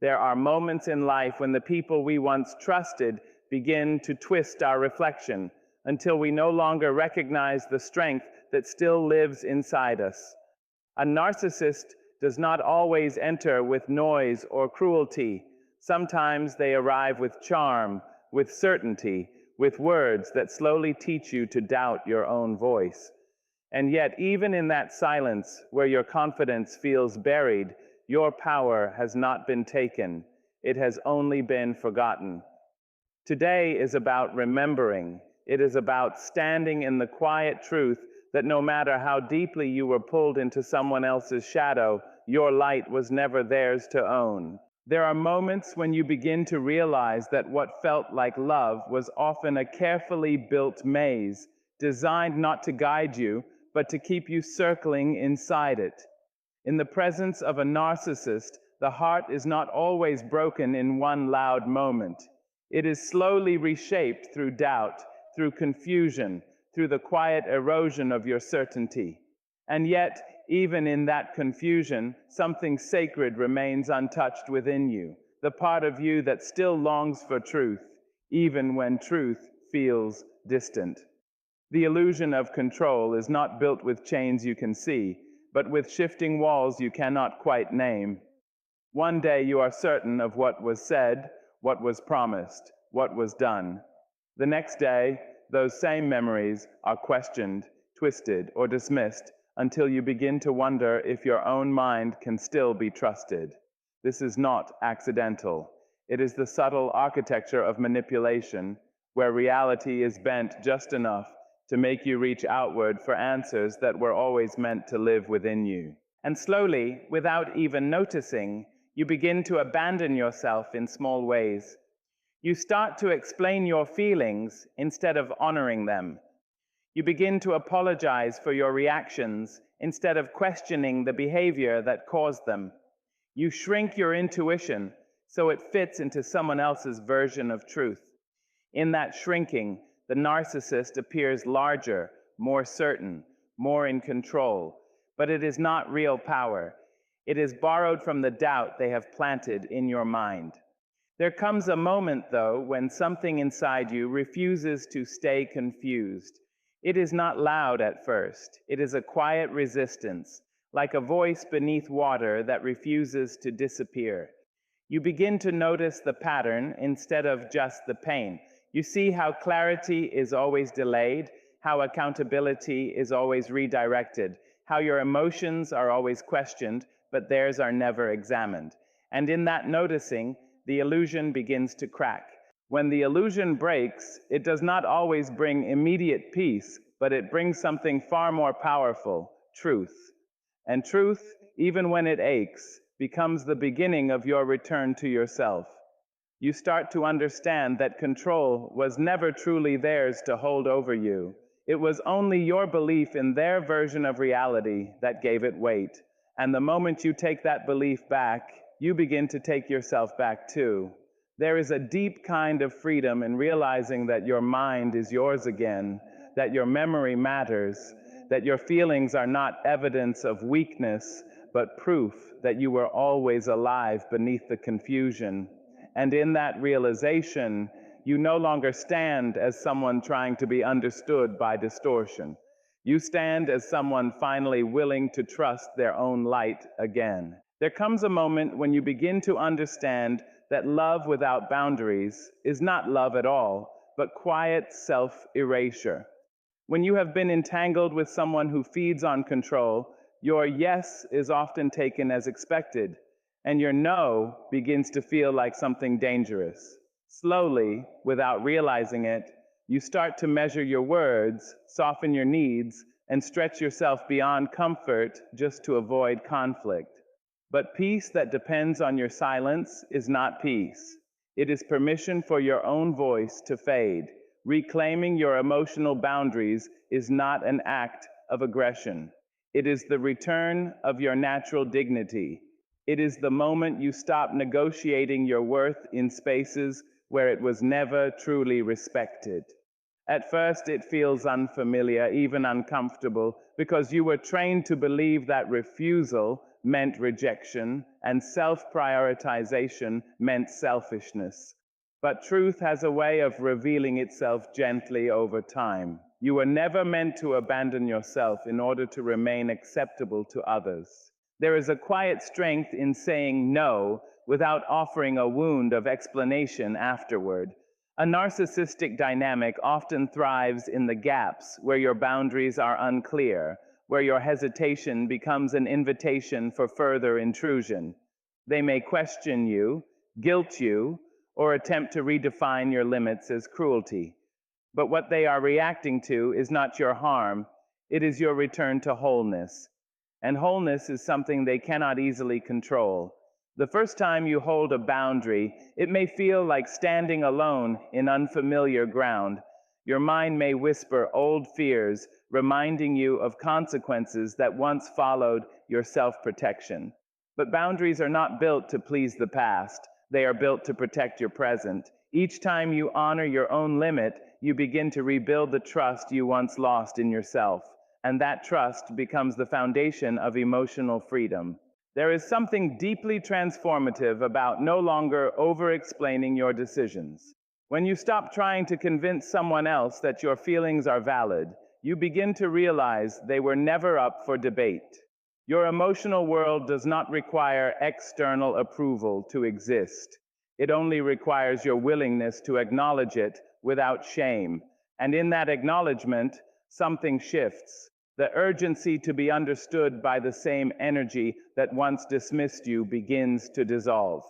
There are moments in life when the people we once trusted begin to twist our reflection until we no longer recognize the strength that still lives inside us. A narcissist does not always enter with noise or cruelty. Sometimes they arrive with charm, with certainty, with words that slowly teach you to doubt your own voice. And yet, even in that silence where your confidence feels buried, your power has not been taken. It has only been forgotten. Today is about remembering. It is about standing in the quiet truth that no matter how deeply you were pulled into someone else's shadow, your light was never theirs to own. There are moments when you begin to realize that what felt like love was often a carefully built maze, designed not to guide you, but to keep you circling inside it. In the presence of a narcissist, the heart is not always broken in one loud moment. It is slowly reshaped through doubt, through confusion, through the quiet erosion of your certainty. And yet, even in that confusion, something sacred remains untouched within you, the part of you that still longs for truth, even when truth feels distant. The illusion of control is not built with chains you can see, but with shifting walls you cannot quite name. One day you are certain of what was said, what was promised, what was done. The next day, those same memories are questioned, twisted, or dismissed until you begin to wonder if your own mind can still be trusted. This is not accidental. It is the subtle architecture of manipulation, where reality is bent just enough to make you reach outward for answers that were always meant to live within you. And slowly, without even noticing, you begin to abandon yourself in small ways. You start to explain your feelings instead of honoring them. You begin to apologize for your reactions instead of questioning the behavior that caused them. You shrink your intuition so it fits into someone else's version of truth. In that shrinking, the narcissist appears larger, more certain, more in control, but it is not real power. It is borrowed from the doubt they have planted in your mind. There comes a moment, though, when something inside you refuses to stay confused. It is not loud at first. It is a quiet resistance, like a voice beneath water that refuses to disappear. You begin to notice the pattern instead of just the pain. You see how clarity is always delayed, how accountability is always redirected, how your emotions are always questioned, but theirs are never examined. And in that noticing, the illusion begins to crack. When the illusion breaks, it does not always bring immediate peace, but it brings something far more powerful, truth. And truth, even when it aches, becomes the beginning of your return to yourself. You start to understand that control was never truly theirs to hold over you. It was only your belief in their version of reality that gave it weight. And the moment you take that belief back, you begin to take yourself back too. There is a deep kind of freedom in realizing that your mind is yours again, that your memory matters, that your feelings are not evidence of weakness, but proof that you were always alive beneath the confusion. And in that realization, you no longer stand as someone trying to be understood by distortion. You stand as someone finally willing to trust their own light again. There comes a moment when you begin to understand that love without boundaries is not love at all, but quiet self-erasure. When you have been entangled with someone who feeds on control, your yes is often taken as expected, and your no begins to feel like something dangerous. Slowly, without realizing it, you start to measure your words, soften your needs, and stretch yourself beyond comfort just to avoid conflict. But peace that depends on your silence is not peace. It is permission for your own voice to fade. Reclaiming your emotional boundaries is not an act of aggression. It is the return of your natural dignity. It is the moment you stop negotiating your worth in spaces where it was never truly respected. At first, it feels unfamiliar, even uncomfortable, because you were trained to believe that refusal meant rejection, and self-prioritization meant selfishness. But truth has a way of revealing itself gently over time. You were never meant to abandon yourself in order to remain acceptable to others. There is a quiet strength in saying no without offering a wound of explanation afterward. A narcissistic dynamic often thrives in the gaps where your boundaries are unclear, where your hesitation becomes an invitation for further intrusion. They may question you, guilt you, or attempt to redefine your limits as cruelty. But what they are reacting to is not your harm, it is your return to wholeness. And wholeness is something they cannot easily control. The first time you hold a boundary, it may feel like standing alone in unfamiliar ground. Your mind may whisper old fears, reminding you of consequences that once followed your self-protection. But boundaries are not built to please the past. They are built to protect your present. Each time you honor your own limit, you begin to rebuild the trust you once lost in yourself. And that trust becomes the foundation of emotional freedom. There is something deeply transformative about no longer over-explaining your decisions. When you stop trying to convince someone else that your feelings are valid, you begin to realize they were never up for debate. Your emotional world does not require external approval to exist. It only requires your willingness to acknowledge it without shame. And in that acknowledgement, something shifts. The urgency to be understood by the same energy that once dismissed you begins to dissolve.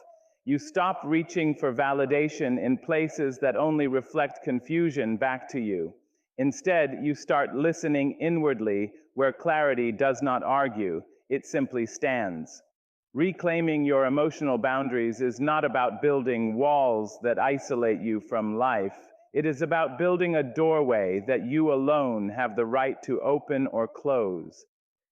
You stop reaching for validation in places that only reflect confusion back to you. Instead, you start listening inwardly where clarity does not argue, it simply stands. Reclaiming your emotional boundaries is not about building walls that isolate you from life. It is about building a doorway that you alone have the right to open or close.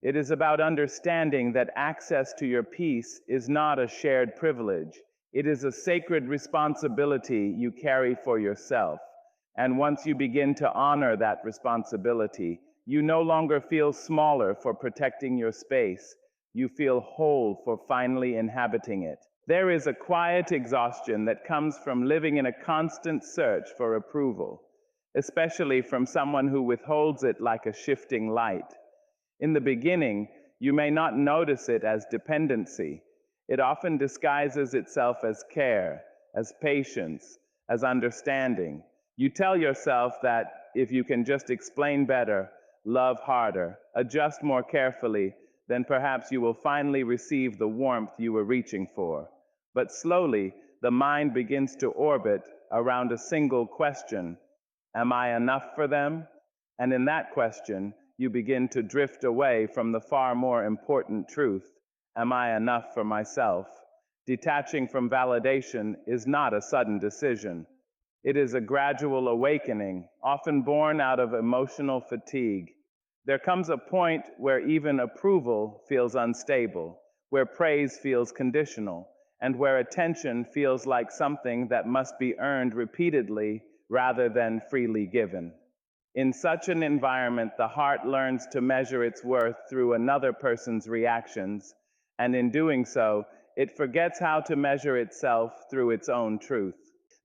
It is about understanding that access to your peace is not a shared privilege. It is a sacred responsibility you carry for yourself. And once you begin to honor that responsibility, you no longer feel smaller for protecting your space. You feel whole for finally inhabiting it. There is a quiet exhaustion that comes from living in a constant search for approval, especially from someone who withholds it like a shifting light. In the beginning, you may not notice it as dependency. It often disguises itself as care, as patience, as understanding. You tell yourself that if you can just explain better, love harder, adjust more carefully, then perhaps you will finally receive the warmth you were reaching for. But slowly, the mind begins to orbit around a single question: am I enough for them? And in that question, you begin to drift away from the far more important truth: am I enough for myself? Detaching from validation is not a sudden decision. It is a gradual awakening, often born out of emotional fatigue. There comes a point where even approval feels unstable, where praise feels conditional, and where attention feels like something that must be earned repeatedly rather than freely given. In such an environment, the heart learns to measure its worth through another person's reactions, and in doing so, it forgets how to measure itself through its own truth.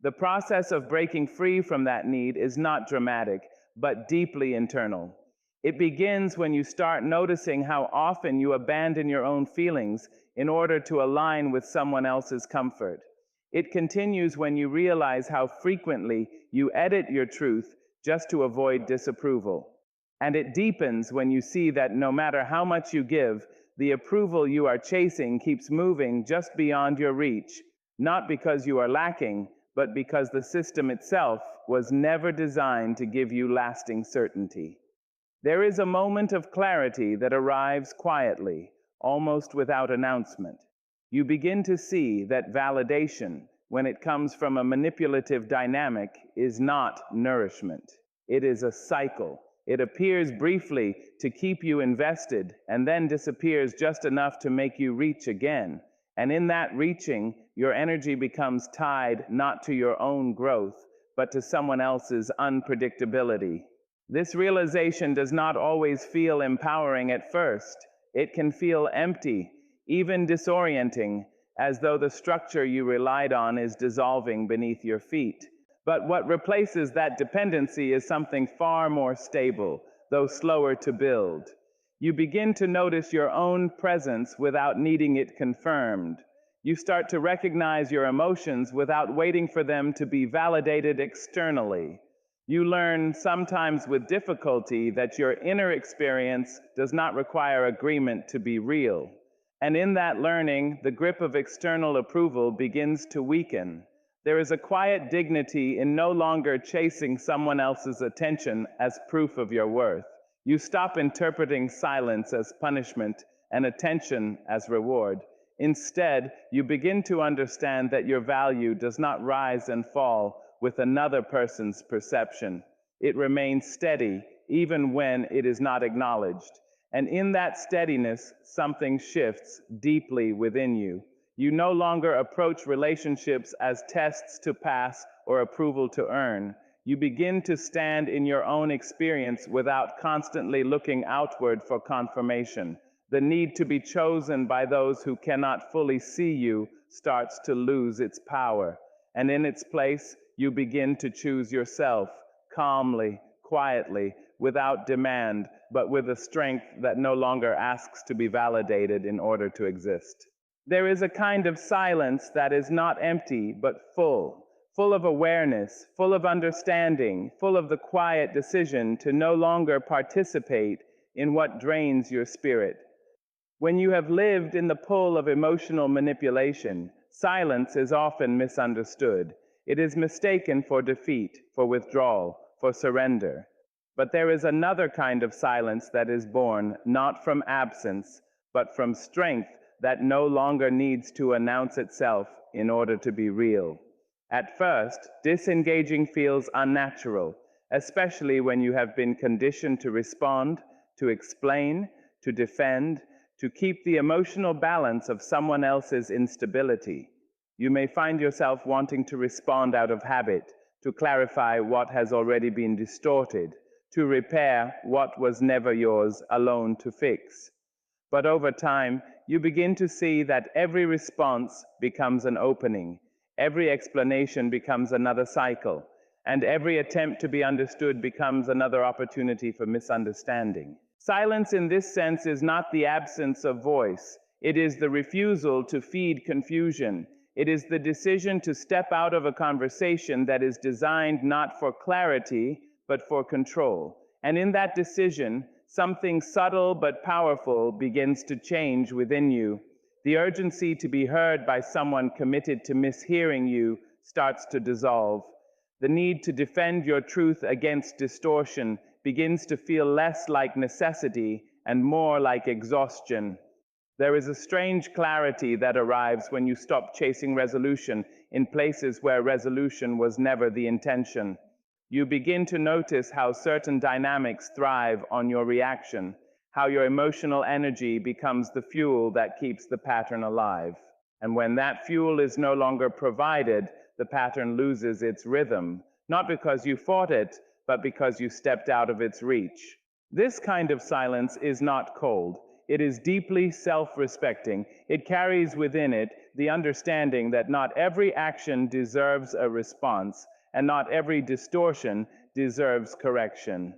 The process of breaking free from that need is not dramatic, but deeply internal. It begins when you start noticing how often you abandon your own feelings in order to align with someone else's comfort. It continues when you realize how frequently you edit your truth just to avoid disapproval. And it deepens when you see that no matter how much you give, the approval you are chasing keeps moving just beyond your reach, not because you are lacking, but because the system itself was never designed to give you lasting certainty. There is a moment of clarity that arrives quietly, almost without announcement. You begin to see that validation, when it comes from a manipulative dynamic, is not nourishment. It is a cycle. It appears briefly to keep you invested and then disappears just enough to make you reach again. And in that reaching, your energy becomes tied not to your own growth, but to someone else's unpredictability. This realization does not always feel empowering at first. It can feel empty, even disorienting, as though the structure you relied on is dissolving beneath your feet. But what replaces that dependency is something far more stable, though slower to build. You begin to notice your own presence without needing it confirmed. You start to recognize your emotions without waiting for them to be validated externally. You learn, sometimes with difficulty, that your inner experience does not require agreement to be real. And in that learning, the grip of external approval begins to weaken. There is a quiet dignity in no longer chasing someone else's attention as proof of your worth. You stop interpreting silence as punishment and attention as reward. Instead, you begin to understand that your value does not rise and fall with another person's perception. It remains steady even when it is not acknowledged. And in that steadiness, something shifts deeply within you. You no longer approach relationships as tests to pass or approval to earn. You begin to stand in your own experience without constantly looking outward for confirmation. The need to be chosen by those who cannot fully see you starts to lose its power. And in its place, you begin to choose yourself, calmly, quietly, without demand, but with a strength that no longer asks to be validated in order to exist. There is a kind of silence that is not empty, but full of awareness, full of understanding, full of the quiet decision to no longer participate in what drains your spirit. When you have lived in the pull of emotional manipulation, silence is often misunderstood. It is mistaken for defeat, for withdrawal, for surrender. But there is another kind of silence that is born not from absence, but from strength that no longer needs to announce itself in order to be real. At first, disengaging feels unnatural, especially when you have been conditioned to respond, to explain, to defend, to keep the emotional balance of someone else's instability. You may find yourself wanting to respond out of habit, to clarify what has already been distorted, to repair what was never yours alone to fix. But over time, you begin to see that every response becomes an opening, every explanation becomes another cycle, and every attempt to be understood becomes another opportunity for misunderstanding. Silence in this sense is not the absence of voice. It is the refusal to feed confusion. It is the decision to step out of a conversation that is designed not for clarity, but for control. And in that decision, something subtle but powerful begins to change within you. The urgency to be heard by someone committed to mishearing you starts to dissolve. The need to defend your truth against distortion begins to feel less like necessity and more like exhaustion. There is a strange clarity that arrives when you stop chasing resolution in places where resolution was never the intention. You begin to notice how certain dynamics thrive on your reaction, how your emotional energy becomes the fuel that keeps the pattern alive. And when that fuel is no longer provided, the pattern loses its rhythm, not because you fought it, but because you stepped out of its reach. This kind of silence is not cold. It is deeply self-respecting. It carries within it the understanding that not every action deserves a response, and not every distortion deserves correction.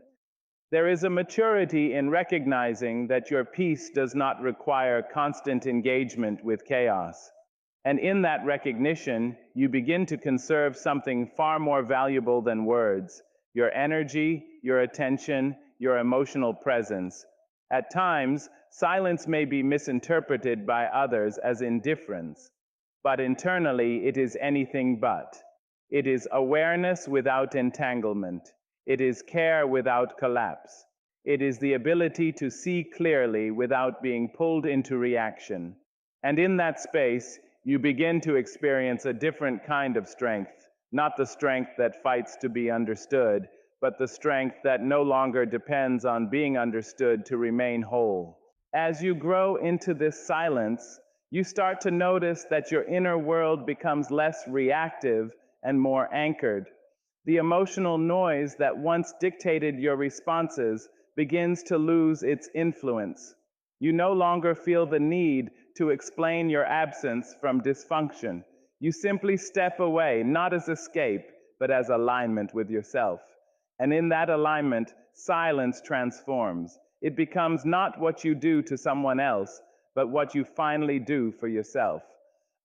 There is a maturity in recognizing that your peace does not require constant engagement with chaos. And in that recognition, you begin to conserve something far more valuable than words: your energy, your attention, your emotional presence. At times, silence may be misinterpreted by others as indifference, but internally it is anything but. It is awareness without entanglement. It is care without collapse. It is the ability to see clearly without being pulled into reaction. And in that space, you begin to experience a different kind of strength, not the strength that fights to be understood, but the strength that no longer depends on being understood to remain whole. As you grow into this silence, you start to notice that your inner world becomes less reactive and more anchored. The emotional noise that once dictated your responses begins to lose its influence. You no longer feel the need to explain your absence from dysfunction. You simply step away, not as escape, but as alignment with yourself. And in that alignment, silence transforms. It becomes not what you do to someone else, but what you finally do for yourself.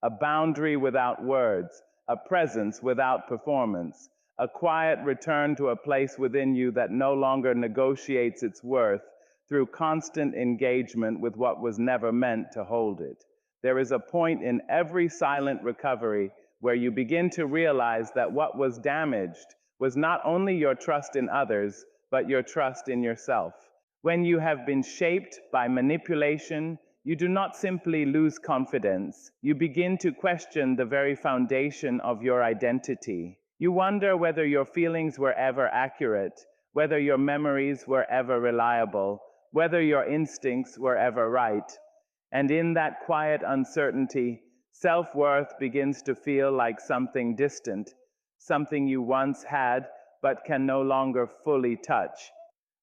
A boundary without words, a presence without performance, a quiet return to a place within you that no longer negotiates its worth through constant engagement with what was never meant to hold it. There is a point in every silent recovery where you begin to realize that what was damaged was not only your trust in others, but your trust in yourself. When you have been shaped by manipulation, you do not simply lose confidence. You begin to question the very foundation of your identity. You wonder whether your feelings were ever accurate, whether your memories were ever reliable, whether your instincts were ever right. And in that quiet uncertainty, self-worth begins to feel like something distant, something you once had but can no longer fully touch.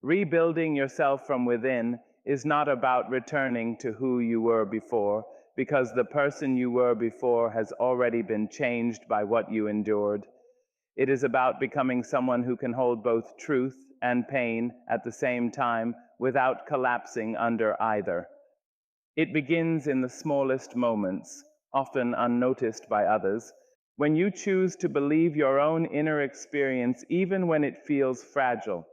Rebuilding yourself from within is not about returning to who you were before, because the person you were before has already been changed by what you endured. It is about becoming someone who can hold both truth and pain at the same time without collapsing under either. It begins in the smallest moments, often unnoticed by others, when you choose to believe your own inner experience even when it feels fragile.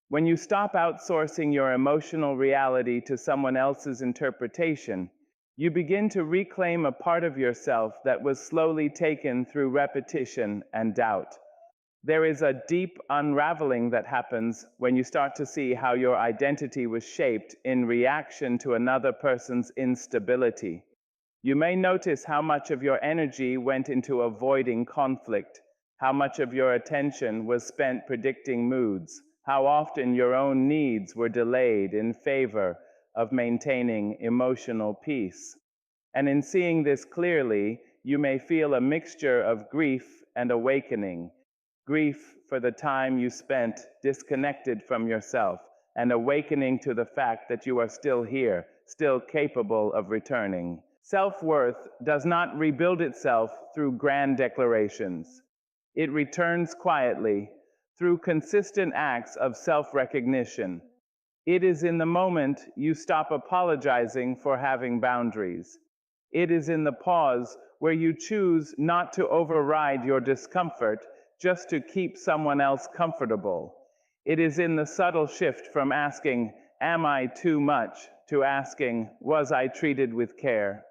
When you stop outsourcing your emotional reality to someone else's interpretation, you begin to reclaim a part of yourself that was slowly taken through repetition and doubt. There is a deep unraveling that happens when you start to see how your identity was shaped in reaction to another person's instability. You may notice how much of your energy went into avoiding conflict, how much of your attention was spent predicting moods, how often your own needs were delayed in favor of maintaining emotional peace. And in seeing this clearly, you may feel a mixture of grief and awakening. Grief for the time you spent disconnected from yourself, and awakening to the fact that you are still here, still capable of returning. Self-worth does not rebuild itself through grand declarations. It returns quietly through consistent acts of self-recognition. It is in the moment you stop apologizing for having boundaries. It is in the pause where you choose not to override your discomfort just to keep someone else comfortable. It is in the subtle shift from asking, "Am I too much?" to asking, "Was I treated with care?"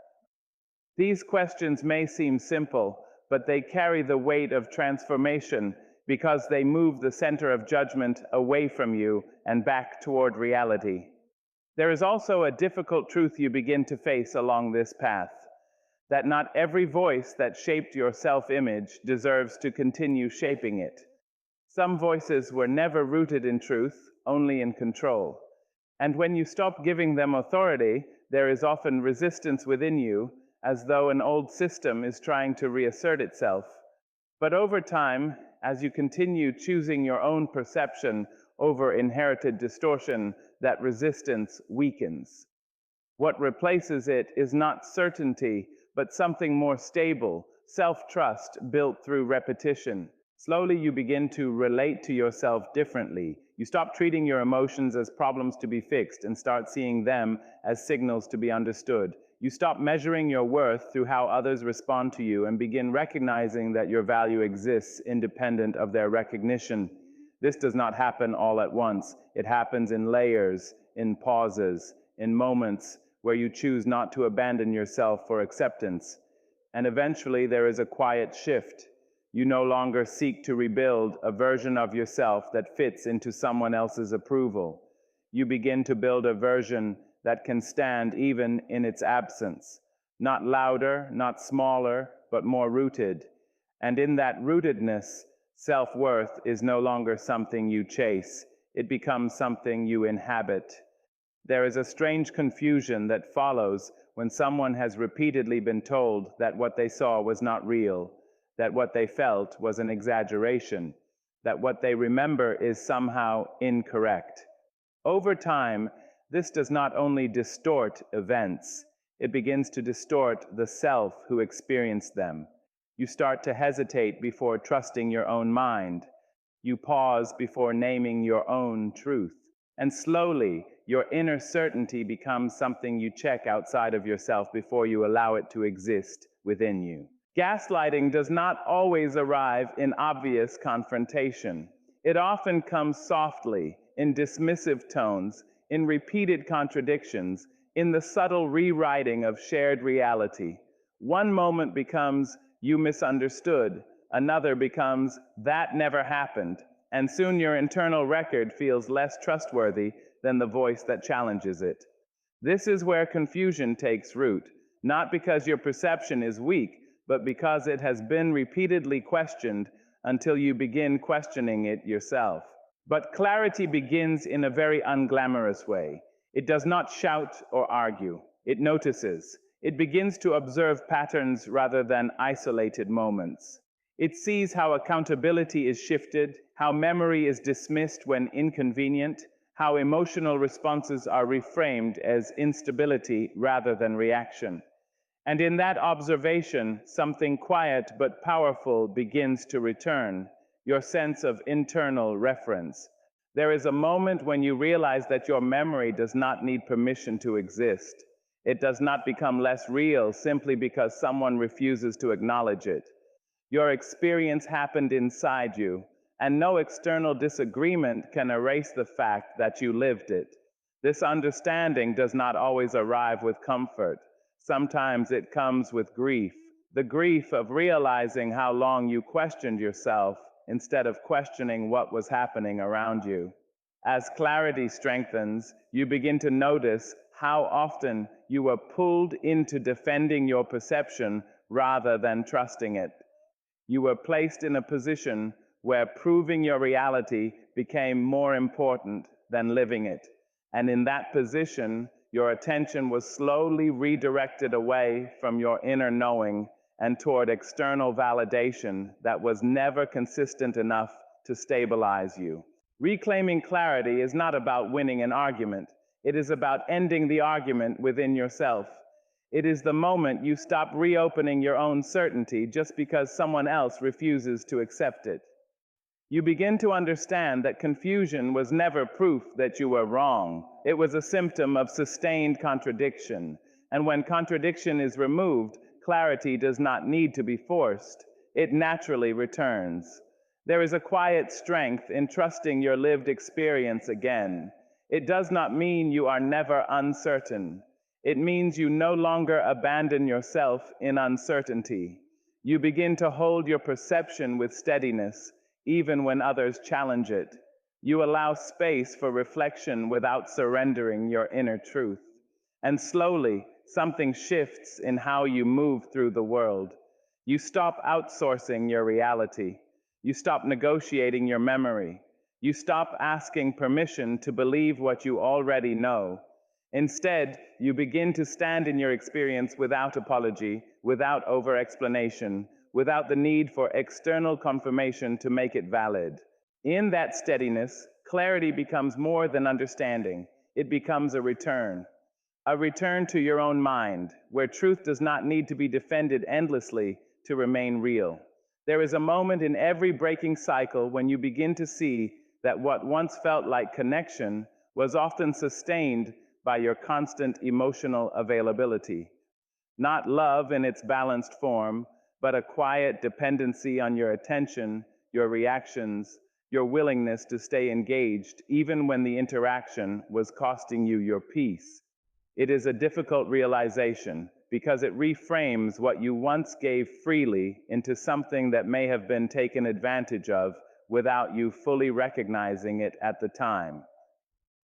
These questions may seem simple, but they carry the weight of transformation because they move the center of judgment away from you and back toward reality. There is also a difficult truth you begin to face along this path, that not every voice that shaped your self-image deserves to continue shaping it. Some voices were never rooted in truth, only in control. And when you stop giving them authority, there is often resistance within you, as though an old system is trying to reassert itself. But over time, as you continue choosing your own perception over inherited distortion, that resistance weakens. What replaces it is not certainty, but something more stable, self-trust built through repetition. Slowly you begin to relate to yourself differently. You stop treating your emotions as problems to be fixed and start seeing them as signals to be understood. You stop measuring your worth through how others respond to you and begin recognizing that your value exists independent of their recognition. This does not happen all at once. It happens in layers, in pauses, in moments where you choose not to abandon yourself for acceptance. And eventually there is a quiet shift. You no longer seek to rebuild a version of yourself that fits into someone else's approval. You begin to build a version that can stand even in its absence. Not louder, not smaller, but more rooted. And in that rootedness, self-worth is no longer something you chase. It becomes something you inhabit. There is a strange confusion that follows when someone has repeatedly been told that what they saw was not real, that what they felt was an exaggeration, that what they remember is somehow incorrect. Over time, this does not only distort events, it begins to distort the self who experienced them. You start to hesitate before trusting your own mind. You pause before naming your own truth. And slowly, your inner certainty becomes something you check outside of yourself before you allow it to exist within you. Gaslighting does not always arrive in obvious confrontation. It often comes softly, in dismissive tones, in repeated contradictions, in the subtle rewriting of shared reality. One moment becomes, "You misunderstood." Another becomes, "That never happened." And soon your internal record feels less trustworthy than the voice that challenges it. This is where confusion takes root, not because your perception is weak, but because it has been repeatedly questioned until you begin questioning it yourself. But clarity begins in a very unglamorous way. It does not shout or argue. It notices. It begins to observe patterns rather than isolated moments. It sees how accountability is shifted, how memory is dismissed when inconvenient, how emotional responses are reframed as instability rather than reaction. And in that observation, something quiet but powerful begins to return, your sense of internal reference. There is a moment when you realize that your memory does not need permission to exist. It does not become less real simply because someone refuses to acknowledge it. Your experience happened inside you, and no external disagreement can erase the fact that you lived it. This understanding does not always arrive with comfort. Sometimes it comes with grief, the grief of realizing how long you questioned yourself instead of questioning what was happening around you. As clarity strengthens, you begin to notice how often you were pulled into defending your perception rather than trusting it. You were placed in a position where proving your reality became more important than living it. And in that position, your attention was slowly redirected away from your inner knowing and toward external validation that was never consistent enough to stabilize you. Reclaiming clarity is not about winning an argument. It is about ending the argument within yourself. It is the moment you stop reopening your own certainty just because someone else refuses to accept it. You begin to understand that confusion was never proof that you were wrong. It was a symptom of sustained contradiction. And when contradiction is removed, clarity does not need to be forced. It naturally returns. There is a quiet strength in trusting your lived experience again. It does not mean you are never uncertain. It means you no longer abandon yourself in uncertainty. You begin to hold your perception with steadiness, even when others challenge it. You allow space for reflection without surrendering your inner truth. And slowly, something shifts in how you move through the world. You stop outsourcing your reality. You stop negotiating your memory. You stop asking permission to believe what you already know. Instead, you begin to stand in your experience without apology, without over-explanation, without the need for external confirmation to make it valid. In that steadiness, clarity becomes more than understanding. It becomes a return to your own mind, where truth does not need to be defended endlessly to remain real. There is a moment in every breaking cycle when you begin to see that what once felt like connection was often sustained by your constant emotional availability. Not love in its balanced form, but a quiet dependency on your attention, your reactions, your willingness to stay engaged, even when the interaction was costing you your peace. It is a difficult realization because it reframes what you once gave freely into something that may have been taken advantage of without you fully recognizing it at the time.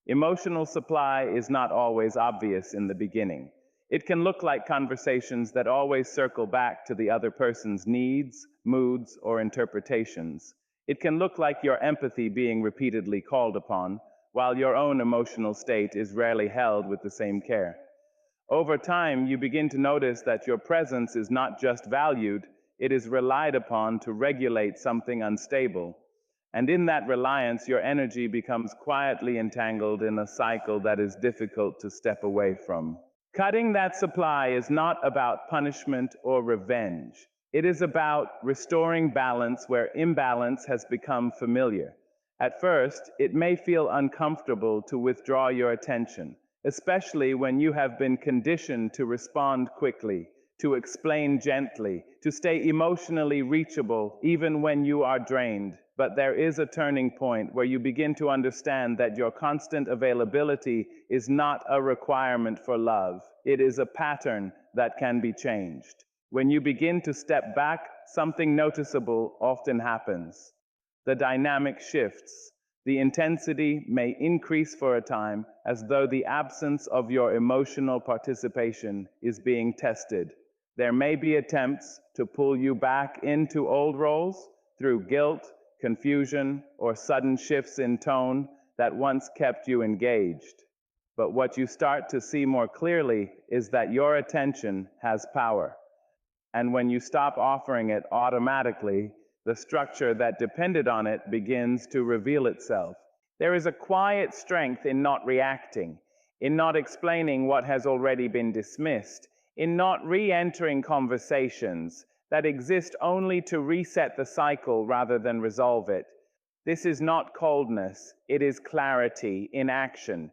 Emotional supply is not always obvious in the beginning. It can look like conversations that always circle back to the other person's needs, moods, or interpretations. It can look like your empathy being repeatedly called upon, while your own emotional state is rarely held with the same care. Over time, you begin to notice that your presence is not just valued, it is relied upon to regulate something unstable. And in that reliance, your energy becomes quietly entangled in a cycle that is difficult to step away from. Cutting that supply is not about punishment or revenge. It is about restoring balance where imbalance has become familiar. At first, it may feel uncomfortable to withdraw your attention, especially when you have been conditioned to respond quickly, to explain gently, to stay emotionally reachable even when you are drained. But there is a turning point where you begin to understand that your constant availability is not a requirement for love. It is a pattern that can be changed. When you begin to step back, something noticeable often happens. The dynamic shifts. The intensity may increase for a time, as though the absence of your emotional participation is being tested. There may be attempts to pull you back into old roles through guilt, confusion, or sudden shifts in tone that once kept you engaged. But what you start to see more clearly is that your attention has power. And when you stop offering it automatically, the structure that depended on it begins to reveal itself. There is a quiet strength in not reacting, in not explaining what has already been dismissed, in not re-entering conversations that exist only to reset the cycle rather than resolve it. This is not coldness, it is clarity in action.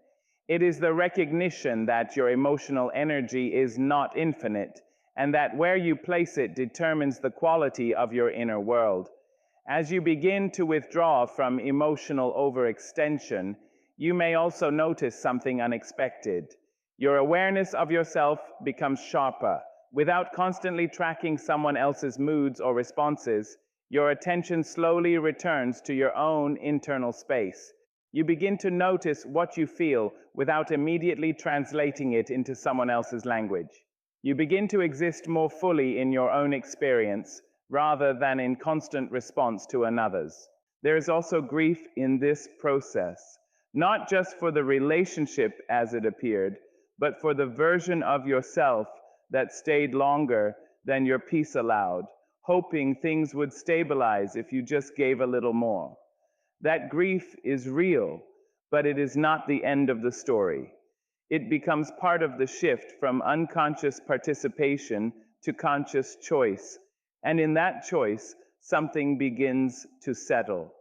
It is the recognition that your emotional energy is not infinite, and that where you place it determines the quality of your inner world. As you begin to withdraw from emotional overextension, you may also notice something unexpected. Your awareness of yourself becomes sharper. Without constantly tracking someone else's moods or responses, your attention slowly returns to your own internal space. You begin to notice what you feel without immediately translating it into someone else's language. You begin to exist more fully in your own experience rather than in constant response to another's. There is also grief in this process, not just for the relationship as it appeared, but for the version of yourself that stayed longer than your peace allowed, hoping things would stabilize if you just gave a little more. That grief is real, but it is not the end of the story. It becomes part of the shift from unconscious participation to conscious choice. And in that choice, something begins to settle.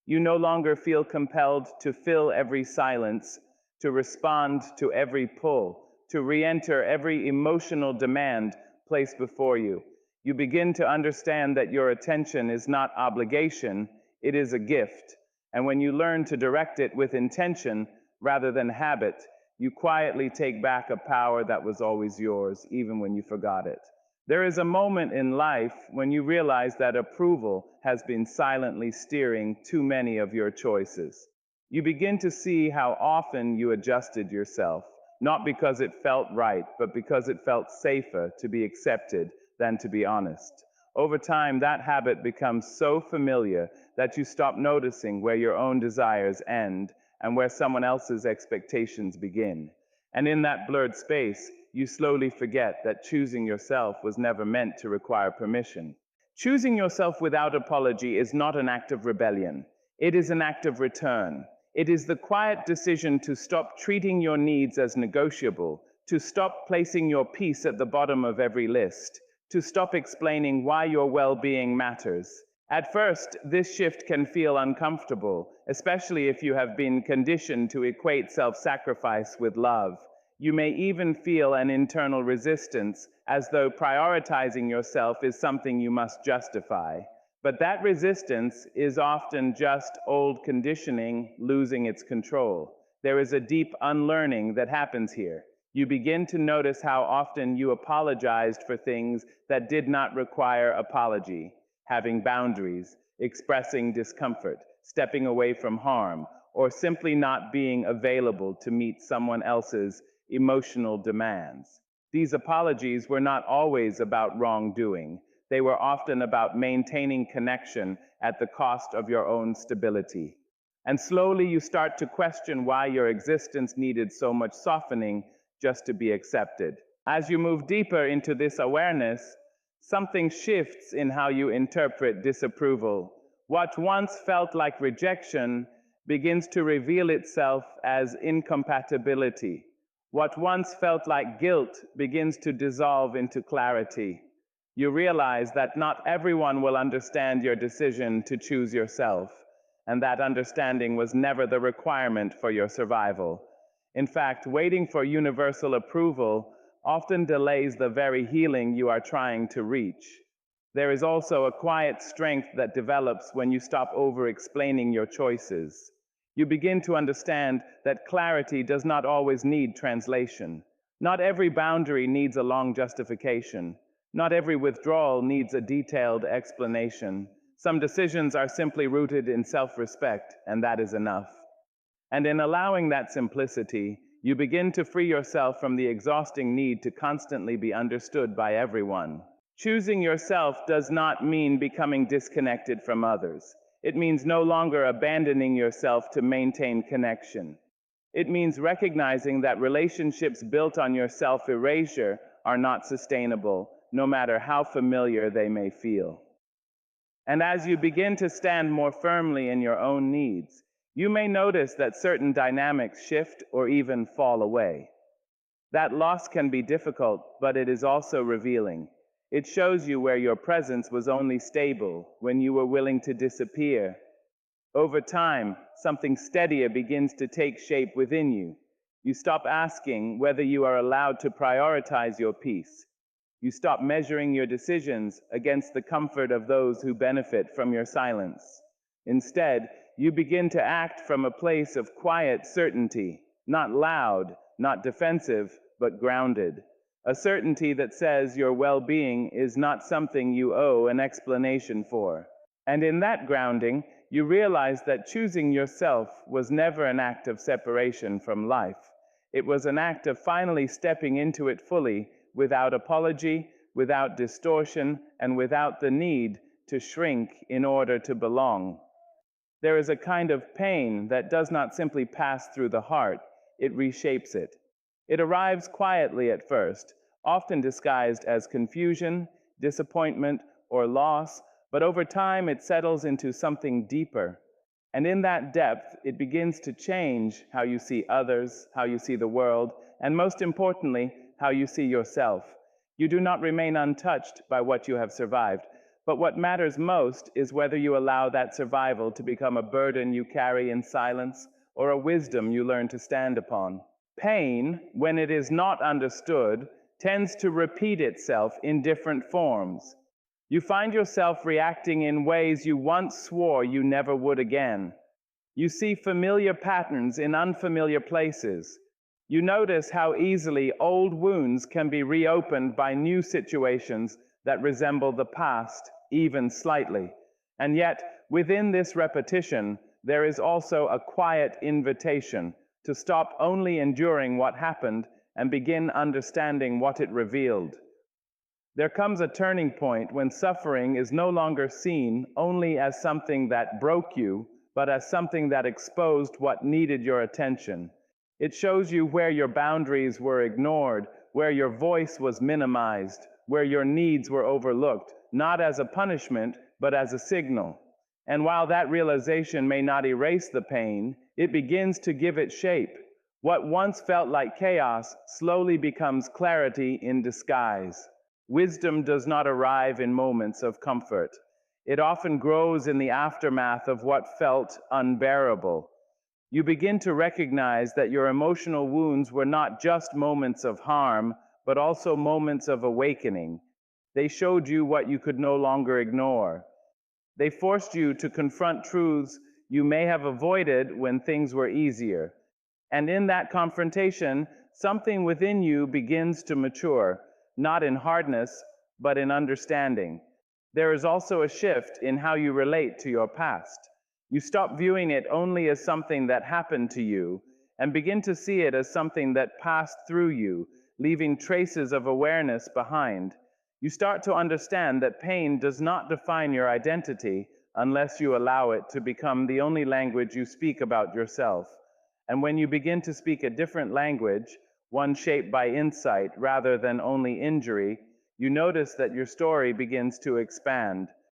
You no longer feel compelled to fill every silence, to respond to every pull, to re-enter every emotional demand placed before you. You begin to understand that your attention is not obligation, it is a gift. And when you learn to direct it with intention rather than habit, you quietly take back a power that was always yours, even when you forgot it. There is a moment in life when you realize that approval has been silently steering too many of your choices. You begin to see how often you adjusted yourself, not because it felt right, but because it felt safer to be accepted than to be honest. Over time, that habit becomes so familiar that you stop noticing where your own desires end and where someone else's expectations begin. And in that blurred space, you slowly forget that choosing yourself was never meant to require permission. Choosing yourself without apology is not an act of rebellion. It is an act of return. It is the quiet decision to stop treating your needs as negotiable, to stop placing your peace at the bottom of every list, to stop explaining why your well-being matters. At first, this shift can feel uncomfortable, especially if you have been conditioned to equate self-sacrifice with love. You may even feel an internal resistance, as though prioritizing yourself is something you must justify. But that resistance is often just old conditioning losing its control. There is a deep unlearning that happens here. You begin to notice how often you apologized for things that did not require apology. Having boundaries, expressing discomfort, stepping away from harm, or simply not being available to meet someone else's emotional demands. These apologies were not always about wrongdoing. They were often about maintaining connection at the cost of your own stability. And slowly you start to question why your existence needed so much softening just to be accepted. As you move deeper into this awareness, something shifts in how you interpret disapproval. What once felt like rejection begins to reveal itself as incompatibility. What once felt like guilt begins to dissolve into clarity. You realize that not everyone will understand your decision to choose yourself, and that understanding was never the requirement for your survival. In fact, waiting for universal approval often delays the very healing you are trying to reach. There is also a quiet strength that develops when you stop over-explaining your choices. You begin to understand that clarity does not always need translation. Not every boundary needs a long justification. Not every withdrawal needs a detailed explanation. Some decisions are simply rooted in self-respect, and that is enough. And in allowing that simplicity, you begin to free yourself from the exhausting need to constantly be understood by everyone. Choosing yourself does not mean becoming disconnected from others. It means no longer abandoning yourself to maintain connection. It means recognizing that relationships built on your self-erasure are not sustainable, no matter how familiar they may feel. And as you begin to stand more firmly in your own needs, you may notice that certain dynamics shift or even fall away. That loss can be difficult, but it is also revealing. It shows you where your presence was only stable when you were willing to disappear. Over time, something steadier begins to take shape within you. You stop asking whether you are allowed to prioritize your peace. You stop measuring your decisions against the comfort of those who benefit from your silence. Instead, you begin to act from a place of quiet certainty, not loud, not defensive, but grounded. A certainty that says your well-being is not something you owe an explanation for. And in that grounding, you realize that choosing yourself was never an act of separation from life. It was an act of finally stepping into it fully, without apology, without distortion, and without the need to shrink in order to belong. There is a kind of pain that does not simply pass through the heart, it reshapes it. It arrives quietly at first, often disguised as confusion, disappointment, or loss, but over time it settles into something deeper. And in that depth, it begins to change how you see others, how you see the world, and most importantly, how you see yourself. You do not remain untouched by what you have survived, but what matters most is whether you allow that survival to become a burden you carry in silence or a wisdom you learn to stand upon. Pain, when it is not understood, tends to repeat itself in different forms. You find yourself reacting in ways you once swore you never would again. You see familiar patterns in unfamiliar places. You notice how easily old wounds can be reopened by new situations that resemble the past, even slightly. And yet, within this repetition, there is also a quiet invitation to stop only enduring what happened and begin understanding what it revealed. There comes a turning point when suffering is no longer seen only as something that broke you, but as something that exposed what needed your attention. It shows you where your boundaries were ignored, where your voice was minimized, where your needs were overlooked, not as a punishment, but as a signal. And while that realization may not erase the pain, it begins to give it shape. What once felt like chaos slowly becomes clarity in disguise. Wisdom does not arrive in moments of comfort. It often grows in the aftermath of what felt unbearable. You begin to recognize that your emotional wounds were not just moments of harm, but also moments of awakening. They showed you what you could no longer ignore. They forced you to confront truths you may have avoided when things were easier. And in that confrontation, something within you begins to mature, not in hardness, but in understanding. There is also a shift in how you relate to your past. You stop viewing it only as something that happened to you, and begin to see it as something that passed through you, leaving traces of awareness behind. You start to understand that pain does not define your identity unless you allow it to become the only language you speak about yourself. And when you begin to speak a different language, one shaped by insight rather than only injury, you notice that your story begins to expand.